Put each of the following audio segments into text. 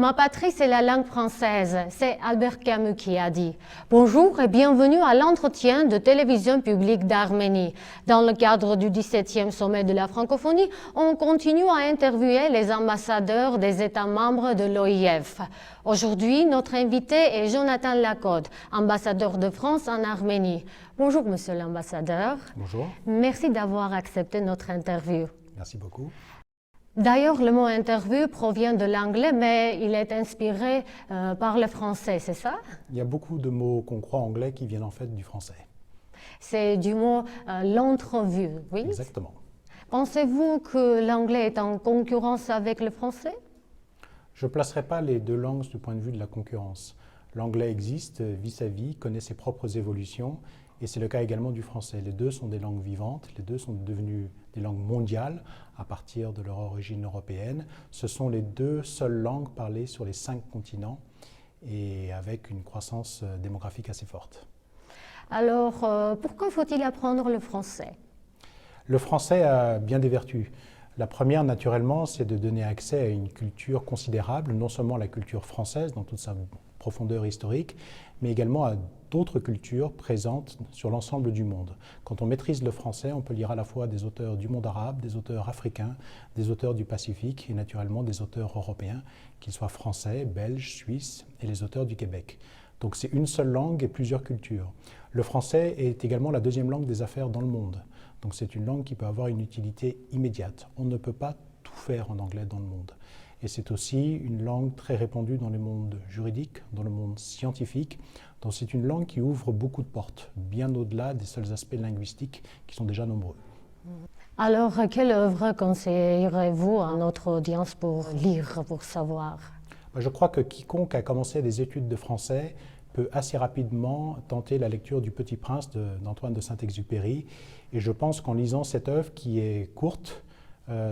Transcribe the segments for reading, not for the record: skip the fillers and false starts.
Ma patrie, c'est la langue française. C'est Albert Camus qui a dit. Bonjour et bienvenue à l'entretien de télévision publique d'Arménie. Dans le cadre du 17e sommet de la francophonie, on continue à interviewer les ambassadeurs des États membres de l'OIF. Aujourd'hui, notre invité est Jonathan Lacode, ambassadeur de France en Arménie. Bonjour, monsieur l'ambassadeur. Bonjour. Merci d'avoir accepté notre interview. Merci beaucoup. D'ailleurs, le mot interview provient de l'anglais, mais il est inspiré par le français, c'est ça? Il y a beaucoup de mots qu'on croit anglais qui viennent en fait du français. C'est du mot l'entrevue, oui? Exactement. Pensez-vous que l'anglais est en concurrence avec le français? Je ne placerai pas les deux langues du point de vue de la concurrence. L'anglais existe, vit sa vie, connaît ses propres évolutions, et c'est le cas également du français. Les deux sont des langues vivantes, les deux sont devenues des langues mondiales à partir de leur origine européenne. Ce sont les deux seules langues parlées sur les 5 continents et avec une croissance démographique assez forte. Alors, pourquoi faut-il apprendre le français? Le français a bien des vertus. La première, naturellement, c'est de donner accès à une culture considérable, non seulement la culture française dans toute sa profondeur historique, mais également à d'autres cultures présentes sur l'ensemble du monde. Quand on maîtrise le français, on peut lire à la fois des auteurs du monde arabe, des auteurs africains, des auteurs du Pacifique et naturellement des auteurs européens, qu'ils soient français, belges, suisses et les auteurs du Québec. Donc c'est une seule langue et plusieurs cultures. Le français est également la deuxième langue des affaires dans le monde. Donc c'est une langue qui peut avoir une utilité immédiate. On ne peut pas tout faire en anglais dans le monde. Et c'est aussi une langue très répandue dans le monde juridique, dans le monde scientifique. Donc c'est une langue qui ouvre beaucoup de portes, bien au-delà des seuls aspects linguistiques qui sont déjà nombreux. Alors, quelle œuvre conseillerez-vous à notre audience pour lire, pour savoir? Je crois que quiconque a commencé des études de français peut assez rapidement tenter la lecture du Petit Prince d'Antoine de Saint-Exupéry. Et je pense qu'en lisant cette œuvre qui est courte,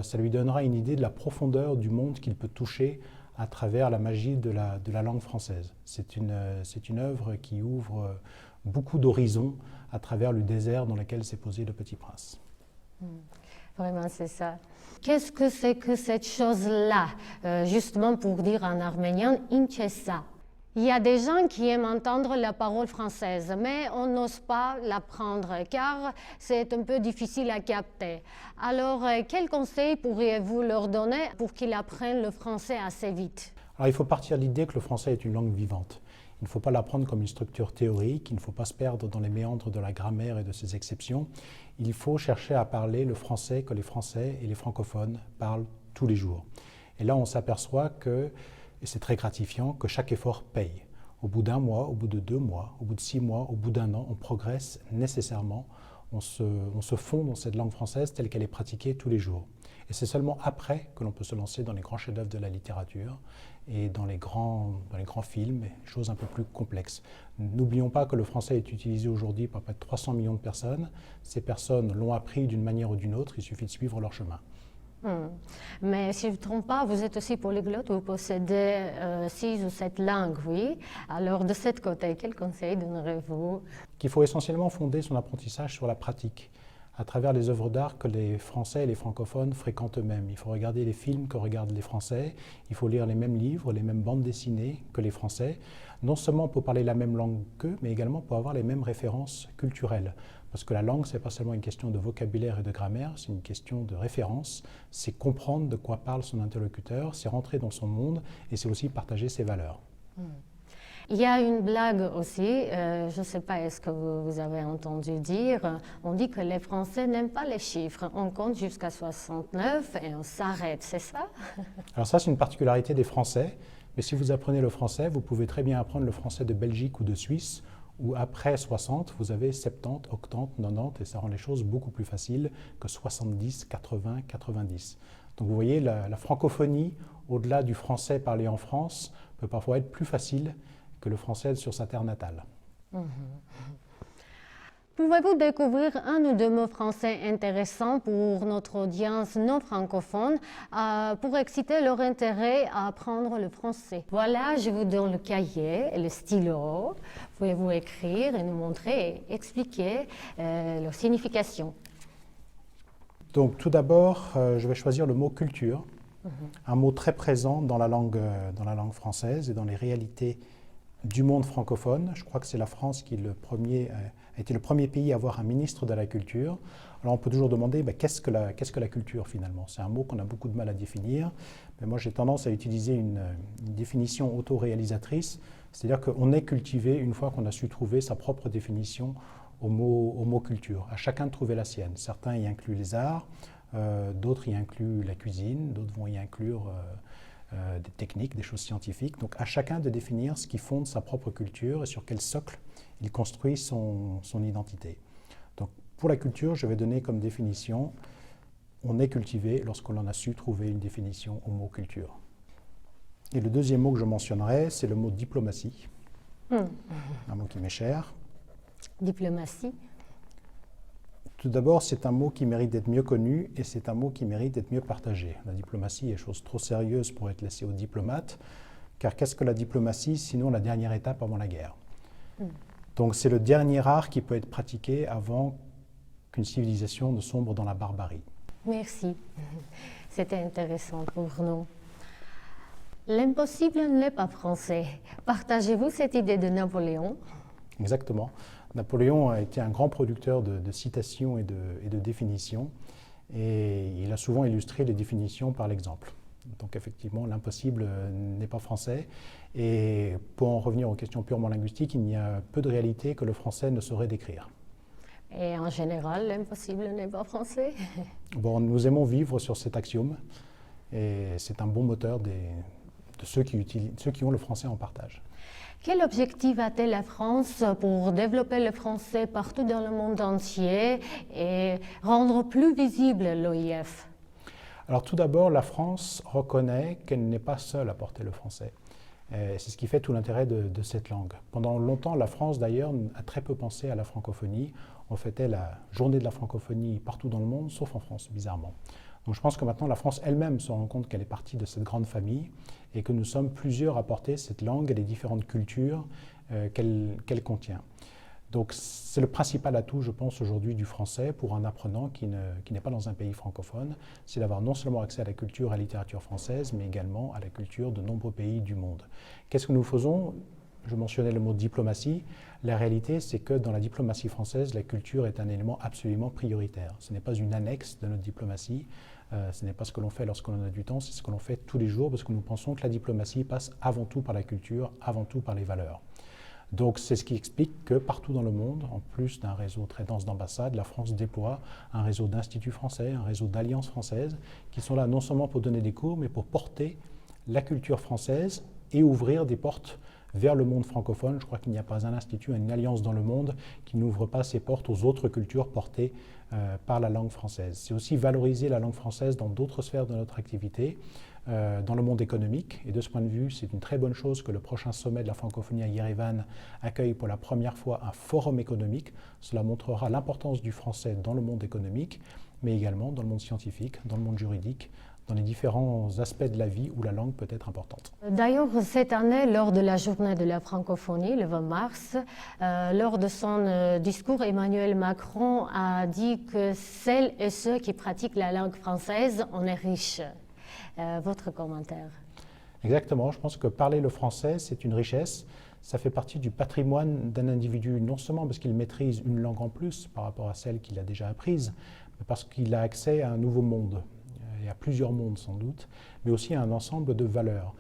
ça lui donnera une idée de la profondeur du monde qu'il peut toucher à travers la magie de la langue française. C'est une œuvre qui ouvre beaucoup d'horizons à travers le désert dans lequel s'est posé le Petit Prince. Vraiment, c'est ça. Qu'est-ce que c'est que cette chose-là? Justement pour dire en arménien, inchessa. Il y a des gens qui aiment entendre la parole française, mais on n'ose pas l'apprendre car c'est un peu difficile à capter. Alors, quels conseils pourriez-vous leur donner pour qu'ils apprennent le français assez vite? Alors, il faut partir de l'idée que le français est une langue vivante. Il ne faut pas l'apprendre comme une structure théorique, il ne faut pas se perdre dans les méandres de la grammaire et de ses exceptions. Il faut chercher à parler le français que les Français et les francophones parlent tous les jours. Et là, on s'aperçoit que, et c'est très gratifiant, que chaque effort paye. Au bout d'un mois, au bout de 2 mois, au bout de 6 mois, au bout d'1 an, on progresse nécessairement, on se fond dans cette langue française telle qu'elle est pratiquée tous les jours. Et c'est seulement après que l'on peut se lancer dans les grands chefs-d'œuvre de la littérature et dans les grands films, choses un peu plus complexes. N'oublions pas que le français est utilisé aujourd'hui par près de 300 millions de personnes. Ces personnes l'ont appris d'une manière ou d'une autre, il suffit de suivre leur chemin. Mais si je ne me trompe pas, vous êtes aussi polyglotte, vous possédez 6 ou 7 langues, oui. Alors de ce côté, quel conseil donnerez-vous? Qu'il faut essentiellement fonder son apprentissage sur la pratique, à travers les œuvres d'art que les Français et les francophones fréquentent eux-mêmes. Il faut regarder les films que regardent les Français, il faut lire les mêmes livres, les mêmes bandes dessinées que les Français, non seulement pour parler la même langue qu'eux, mais également pour avoir les mêmes références culturelles. Parce que la langue, ce n'est pas seulement une question de vocabulaire et de grammaire, c'est une question de référence, c'est comprendre de quoi parle son interlocuteur, c'est rentrer dans son monde et c'est aussi partager ses valeurs. Il y a une blague aussi, je ne sais pas, est-ce que vous avez entendu dire, on dit que les Français n'aiment pas les chiffres, on compte jusqu'à 69 et on s'arrête, c'est ça? Alors ça, c'est une particularité des Français, mais si vous apprenez le français, vous pouvez très bien apprendre le français de Belgique ou de Suisse, où après 60, vous avez 70, 80, 90, et ça rend les choses beaucoup plus faciles que 70, 80, 90. Donc vous voyez, la francophonie, au-delà du français parlé en France, peut parfois être plus facile que le français sur sa terre natale. Pouvez-vous découvrir un ou deux mots français intéressants pour notre audience non francophone pour exciter leur intérêt à apprendre le français? Voilà, je vous donne le cahier et le stylo. Pouvez-vous écrire et nous montrer et expliquer leur signification? Donc tout d'abord, je vais choisir le mot culture. Un mot très présent dans la langue française et dans les réalités du monde francophone. Je crois que c'est la France qui a été le premier pays à avoir un ministre de la culture. Alors on peut toujours demander qu'est-ce que la culture finalement? C'est un mot qu'on a beaucoup de mal à définir, mais moi j'ai tendance à utiliser une définition autoréalisatrice, c'est-à-dire qu'on est cultivé une fois qu'on a su trouver sa propre définition au mot culture. À chacun de trouver la sienne. Certains y incluent les arts, d'autres y incluent la cuisine, d'autres vont y inclure des techniques, des choses scientifiques. Donc à chacun de définir ce qui fonde sa propre culture et sur quel socle il construit son identité. Donc pour la culture, je vais donner comme définition, on est cultivé lorsqu'on en a su trouver une définition au mot culture. Et le deuxième mot que je mentionnerai, c'est le mot diplomatie, un mot qui m'est cher. Diplomatie. Tout d'abord, c'est un mot qui mérite d'être mieux connu et c'est un mot qui mérite d'être mieux partagé. La diplomatie est chose trop sérieuse pour être laissée aux diplomates, car qu'est-ce que la diplomatie sinon la dernière étape avant la guerre? Donc c'est le dernier art qui peut être pratiqué avant qu'une civilisation ne sombre dans la barbarie. Merci. C'était intéressant pour nous. L'impossible n'est pas français. Partagez-vous cette idée de Napoléon? Exactement. Napoléon a été un grand producteur de citations et de définitions, et il a souvent illustré les définitions par l'exemple. Donc effectivement, l'impossible n'est pas français, et pour en revenir aux questions purement linguistiques, il y a peu de réalités que le français ne saurait décrire. Et en général, l'impossible n'est pas français? Bon, nous aimons vivre sur cet axiome, et c'est un bon moteur de ceux qui ont le français en partage. Quel objectif a-t-elle la France pour développer le français partout dans le monde entier et rendre plus visible l'OIF? Alors tout d'abord, la France reconnaît qu'elle n'est pas seule à porter le français. C'est ce qui fait tout l'intérêt de cette langue. Pendant longtemps, la France d'ailleurs a très peu pensé à la francophonie. On fêtait la journée de la francophonie partout dans le monde, sauf en France, bizarrement. Donc je pense que maintenant la France elle-même se rend compte qu'elle est partie de cette grande famille et que nous sommes plusieurs à porter cette langue et les différentes cultures qu'elle contient. Donc c'est le principal atout, je pense, aujourd'hui du français pour un apprenant qui n'est pas dans un pays francophone, c'est d'avoir non seulement accès à la culture et à la littérature française, mais également à la culture de nombreux pays du monde. Qu'est-ce que nous faisons? Je mentionnais le mot diplomatie. La réalité, c'est que dans la diplomatie française, la culture est un élément absolument prioritaire. Ce n'est pas une annexe de notre diplomatie, ce n'est pas ce que l'on fait lorsqu'on a du temps, c'est ce que l'on fait tous les jours parce que nous pensons que la diplomatie passe avant tout par la culture, avant tout par les valeurs. Donc c'est ce qui explique que partout dans le monde, en plus d'un réseau très dense d'ambassades, la France déploie un réseau d'instituts français, un réseau d'alliances françaises qui sont là non seulement pour donner des cours, mais pour porter la culture française et ouvrir des portes vers le monde francophone. Je crois qu'il n'y a pas un institut, une alliance dans le monde qui n'ouvre pas ses portes aux autres cultures portées par la langue française. C'est aussi valoriser la langue française dans d'autres sphères de notre activité, dans le monde économique. Et de ce point de vue, c'est une très bonne chose que le prochain sommet de la francophonie à Yerevan accueille pour la première fois un forum économique. Cela montrera l'importance du français dans le monde économique, mais également dans le monde scientifique, dans le monde juridique, dans les différents aspects de la vie où la langue peut être importante. D'ailleurs, cette année, lors de la journée de la francophonie, le 20 mars, lors de son discours, Emmanuel Macron a dit que celles et ceux qui pratiquent la langue française en est riche. Votre commentaire? Exactement, je pense que parler le français, c'est une richesse. Ça fait partie du patrimoine d'un individu, non seulement parce qu'il maîtrise une langue en plus par rapport à celle qu'il a déjà apprise, mais parce qu'il a accès à un nouveau monde. Et à plusieurs mondes sans doute, mais aussi à un ensemble de valeurs.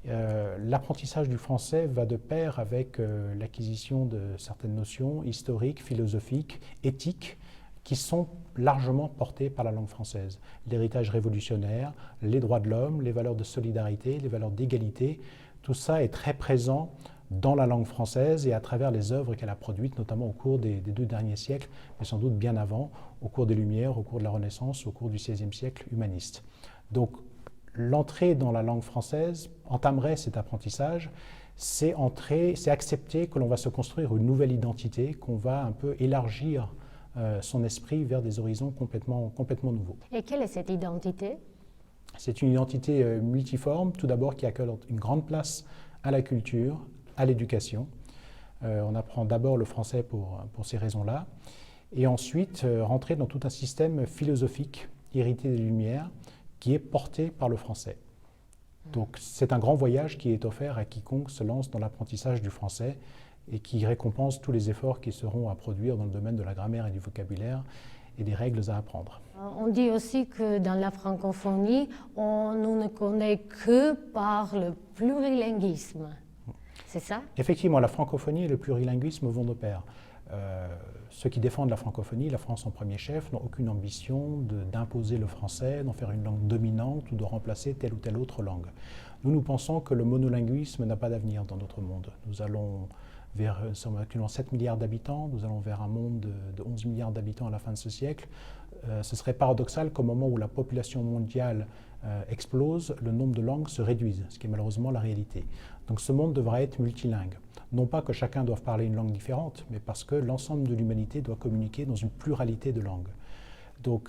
L'apprentissage du français va de pair avec l'acquisition de certaines notions historiques, philosophiques, éthiques, qui sont largement portées par la langue française. L'héritage révolutionnaire, les droits de l'homme, les valeurs de solidarité, les valeurs d'égalité, tout ça est très présent dans la langue française et à travers les œuvres qu'elle a produites, notamment au cours des 2 derniers siècles, mais sans doute bien avant, au cours des Lumières, au cours de la Renaissance, au cours du XVIe siècle humaniste. Donc l'entrée dans la langue française entamerait cet apprentissage, c'est accepter que l'on va se construire une nouvelle identité, qu'on va un peu élargir son esprit vers des horizons complètement nouveaux. Et quelle est cette identité? C'est une identité multiforme, tout d'abord qui accorde une grande place à la culture, à l'éducation. On apprend d'abord le français pour ces raisons-là, et ensuite rentrer dans tout un système philosophique hérité des Lumières qui est porté par le français. Donc c'est un grand voyage qui est offert à quiconque se lance dans l'apprentissage du français et qui récompense tous les efforts qui seront à produire dans le domaine de la grammaire et du vocabulaire et des règles à apprendre. On dit aussi que dans la francophonie, on ne connaît que par le plurilinguisme. C'est ça? Effectivement, la francophonie et le plurilinguisme vont de pair. Ceux qui défendent la francophonie, la France en premier chef, n'ont aucune ambition d'imposer le français, d'en faire une langue dominante ou de remplacer telle ou telle autre langue. Nous pensons que le monolinguisme n'a pas d'avenir dans notre monde. Nous sommes actuellement 7 milliards d'habitants, nous allons vers un monde de 11 milliards d'habitants à la fin de ce siècle. Ce serait paradoxal qu'au moment où la population mondiale explose, le nombre de langues se réduise, ce qui est malheureusement la réalité. Donc ce monde devra être multilingue. Non pas que chacun doive parler une langue différente, mais parce que l'ensemble de l'humanité doit communiquer dans une pluralité de langues. Donc,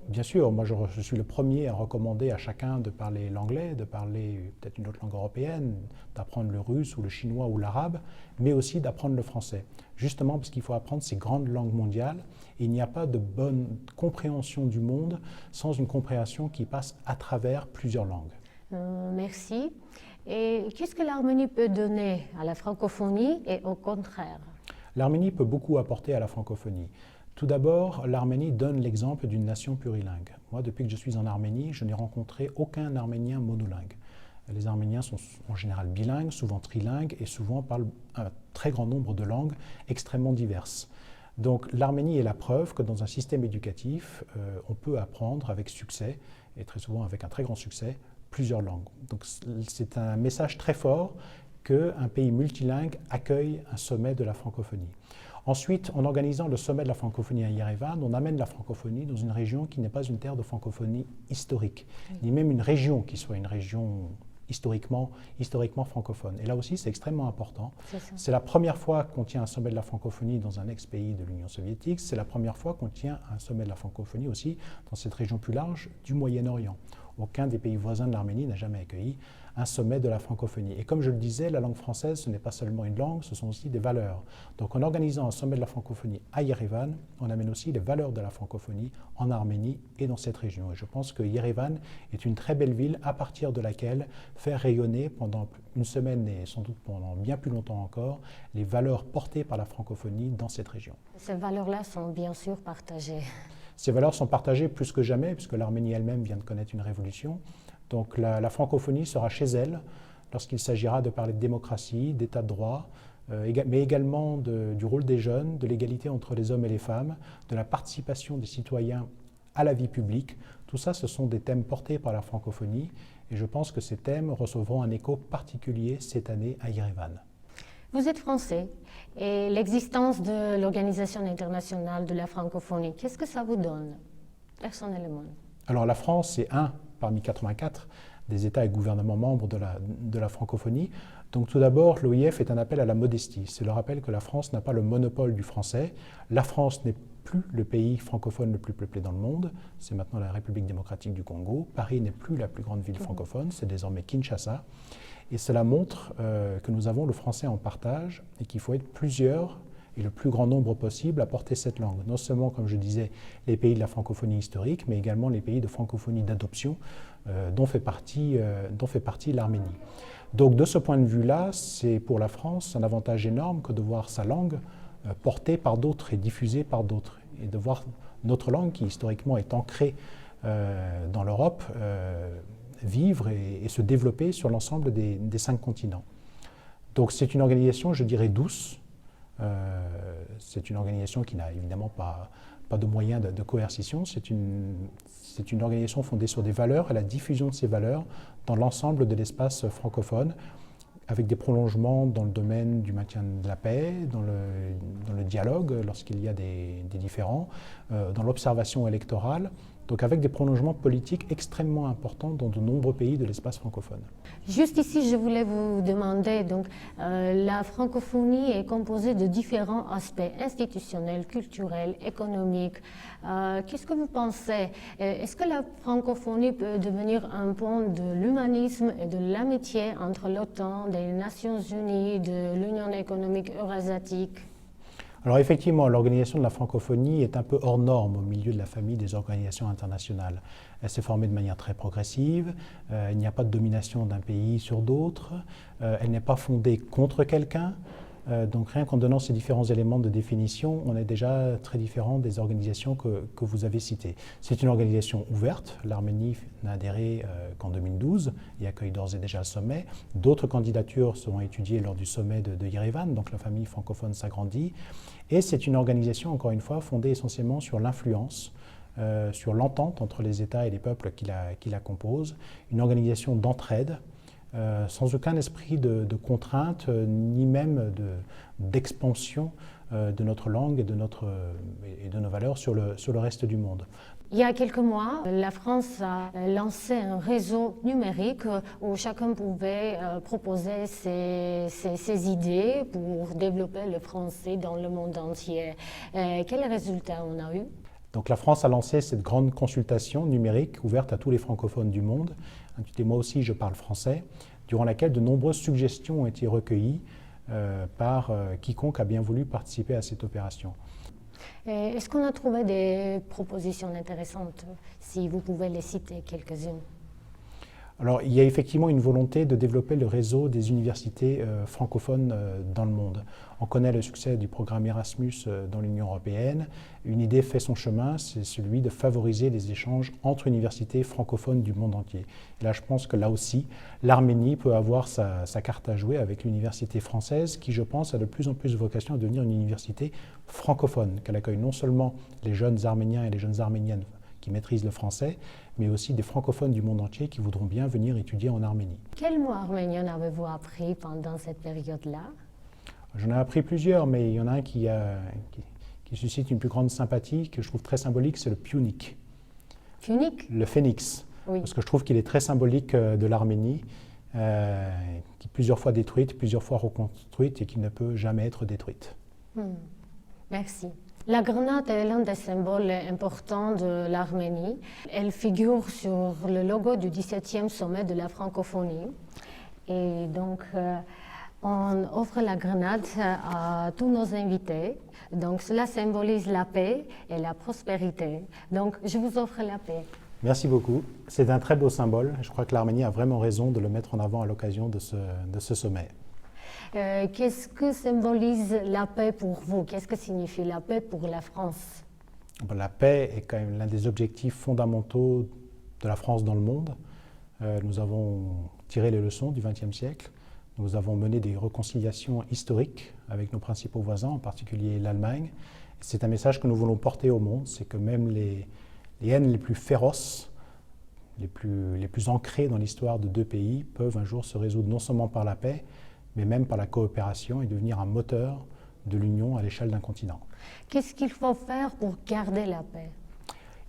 bien sûr, moi je suis le premier à recommander à chacun de parler l'anglais, de parler peut-être une autre langue européenne, d'apprendre le russe ou le chinois ou l'arabe, mais aussi d'apprendre le français. Justement parce qu'il faut apprendre ces grandes langues mondiales et il n'y a pas de bonne compréhension du monde sans une compréhension qui passe à travers plusieurs langues. Merci. Et qu'est-ce que l'Arménie peut donner à la francophonie et au contraire? L'Arménie peut beaucoup apporter à la francophonie. Tout d'abord, l'Arménie donne l'exemple d'une nation plurilingue. Moi, depuis que je suis en Arménie, je n'ai rencontré aucun Arménien monolingue. Les Arméniens sont en général bilingues, souvent trilingues et souvent parlent un très grand nombre de langues extrêmement diverses. Donc l'Arménie est la preuve que dans un système éducatif, on peut apprendre avec succès, et très souvent avec un très grand succès, plusieurs langues. Donc c'est un message très fort qu'un pays multilingue accueille un sommet de la francophonie. Ensuite, en organisant le sommet de la francophonie à Yerevan, on amène la francophonie dans une région qui n'est pas une terre de francophonie historique, ni même une région qui soit une région historiquement francophone. Et là aussi, c'est extrêmement important. C'est la première fois qu'on tient un sommet de la francophonie dans un ex-pays de l'Union soviétique. C'est la première fois qu'on tient un sommet de la francophonie aussi dans cette région plus large du Moyen-Orient. Aucun des pays voisins de l'Arménie n'a jamais accueilli un sommet de la francophonie. Et comme je le disais, la langue française, ce n'est pas seulement une langue, ce sont aussi des valeurs. Donc en organisant un sommet de la francophonie à Yerevan, on amène aussi les valeurs de la francophonie en Arménie et dans cette région. Et je pense que Yerevan est une très belle ville à partir de laquelle faire rayonner pendant une semaine et sans doute pendant bien plus longtemps encore les valeurs portées par la francophonie dans cette région. Ces valeurs-là sont bien sûr partagées. Ces valeurs sont partagées plus que jamais, puisque l'Arménie elle-même vient de connaître une révolution. Donc la francophonie sera chez elle lorsqu'il s'agira de parler de démocratie, d'état de droit, mais également du rôle des jeunes, de l'égalité entre les hommes et les femmes, de la participation des citoyens à la vie publique. Tout ça, ce sont des thèmes portés par la francophonie et je pense que ces thèmes recevront un écho particulier cette année à Yerevan. Vous êtes français et l'existence de l'Organisation internationale de la francophonie, qu'est-ce que ça vous donne personnellement? Alors la France, c'est un parmi 84 des États et gouvernements membres de la francophonie. Donc tout d'abord, l'OIF est un appel à la modestie. C'est le rappel que la France n'a pas le monopole du français. La France n'est plus le pays francophone le plus peuplé dans le monde. C'est maintenant la République démocratique du Congo. Paris n'est plus la plus grande ville francophone, c'est désormais Kinshasa. Et cela montre que nous avons le français en partage et qu'il faut être plusieurs et le plus grand nombre possible à porter cette langue. Non seulement, comme je disais, les pays de la francophonie historique, mais également les pays de francophonie d'adoption dont fait partie l'Arménie. Donc de ce point de vue-là, c'est pour la France un avantage énorme que de voir sa langue portée par d'autres et diffusée par d'autres. Et de voir notre langue, qui historiquement est ancrée dans l'Europe, vivre et se développer sur l'ensemble des 5 continents. Donc c'est une organisation, je dirais, douce. C'est une organisation qui n'a évidemment pas de moyens de coercition. C'est une organisation fondée sur des valeurs et la diffusion de ces valeurs dans l'ensemble de l'espace francophone, avec des prolongements dans le domaine du maintien de la paix, dans le dialogue lorsqu'il y a des différends, dans l'observation électorale, donc avec des prolongements politiques extrêmement importants dans de nombreux pays de l'espace francophone. Juste ici, je voulais vous demander, donc, la francophonie est composée de différents aspects institutionnels, culturels, économiques. Qu'est-ce que vous pensez? Est-ce que la francophonie peut devenir un pont de l'humanisme et de l'amitié entre l'OTAN, des Nations Unies, de l'Union économique eurasiatique? Alors effectivement, l'organisation de la francophonie est un peu hors norme au milieu de la famille des organisations internationales. Elle s'est formée de manière très progressive, il n'y a pas de domination d'un pays sur d'autres, elle n'est pas fondée contre quelqu'un. Donc rien qu'en donnant ces différents éléments de définition, on est déjà très différent des organisations que vous avez citées. C'est une organisation ouverte, l'Arménie n'a adhéré qu'en 2012 et accueille d'ores et déjà le sommet. D'autres candidatures seront étudiées lors du sommet de Yerevan, donc la famille francophone s'agrandit. Et c'est une organisation, encore une fois, fondée essentiellement sur l'influence, sur l'entente entre les États et les peuples qui la composent, une organisation d'entraide, sans aucun esprit de contrainte, ni même d'expansion de notre langue et de nos valeurs sur le reste du monde. Il y a quelques mois, la France a lancé un réseau numérique où chacun pouvait proposer ses idées pour développer le français dans le monde entier. Quels résultats on a eu? Donc la France a lancé cette grande consultation numérique ouverte à tous les francophones du monde, intitulée « Moi aussi je parle français », durant laquelle de nombreuses suggestions ont été recueillies par quiconque a bien voulu participer à cette opération. Est-ce qu'on a trouvé des propositions intéressantes, si vous pouvez les citer quelques-unes? Alors, il y a effectivement une volonté de développer le réseau des universités francophones dans le monde. On connaît le succès du programme Erasmus dans l'Union européenne. Une idée fait son chemin, c'est celui de favoriser les échanges entre universités francophones du monde entier. Et là, je pense que là aussi, l'Arménie peut avoir sa carte à jouer avec l'université française qui, je pense, a de plus en plus vocation à devenir une université francophone, qu'elle accueille non seulement les jeunes Arméniens et les jeunes Arméniennes qui maîtrisent le français, mais aussi des francophones du monde entier qui voudront bien venir étudier en Arménie. Quel mot arménien avez-vous appris pendant cette période-là? J'en ai appris plusieurs, mais il y en a un qui suscite une plus grande sympathie, que je trouve très symbolique, c'est le pionik. Pionik? Le phénix. Oui. Parce que je trouve qu'il est très symbolique de l'Arménie, qui est plusieurs fois détruite, plusieurs fois reconstruite et qui ne peut jamais être détruite. Merci. La grenade est l'un des symboles importants de l'Arménie. Elle figure sur le logo du 17e sommet de la francophonie. Et donc, on offre la grenade à tous nos invités. Donc, cela symbolise la paix et la prospérité. Donc, je vous offre la paix. Merci beaucoup. C'est un très beau symbole. Je crois que l'Arménie a vraiment raison de le mettre en avant à l'occasion de ce sommet. Qu'est-ce que symbolise la paix pour vous? Qu'est-ce que signifie la paix pour la France? La paix est quand même l'un des objectifs fondamentaux de la France dans le monde. Nous avons tiré les leçons du XXe siècle. Nous avons mené des réconciliations historiques avec nos principaux voisins, en particulier l'Allemagne. C'est un message que nous voulons porter au monde, c'est que même les haines les plus féroces, les plus ancrées dans l'histoire de deux pays, peuvent un jour se résoudre non seulement par la paix, mais même par la coopération et devenir un moteur de l'union à l'échelle d'un continent. Qu'est-ce qu'il faut faire pour garder la paix?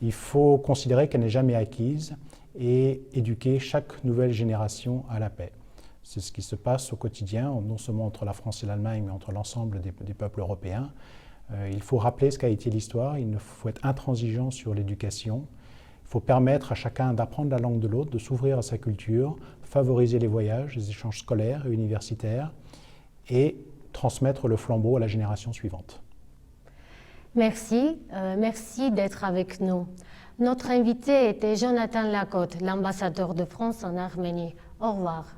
Il faut considérer qu'elle n'est jamais acquise et éduquer chaque nouvelle génération à la paix. C'est ce qui se passe au quotidien, non seulement entre la France et l'Allemagne, mais entre l'ensemble des peuples européens. Il faut rappeler ce qu'a été l'histoire, il faut être intransigeant sur l'éducation. Il faut permettre à chacun d'apprendre la langue de l'autre, de s'ouvrir à sa culture, favoriser les voyages, les échanges scolaires et universitaires et transmettre le flambeau à la génération suivante. Merci, merci d'être avec nous. Notre invité était Jonathan Lacote, l'ambassadeur de France en Arménie. Au revoir.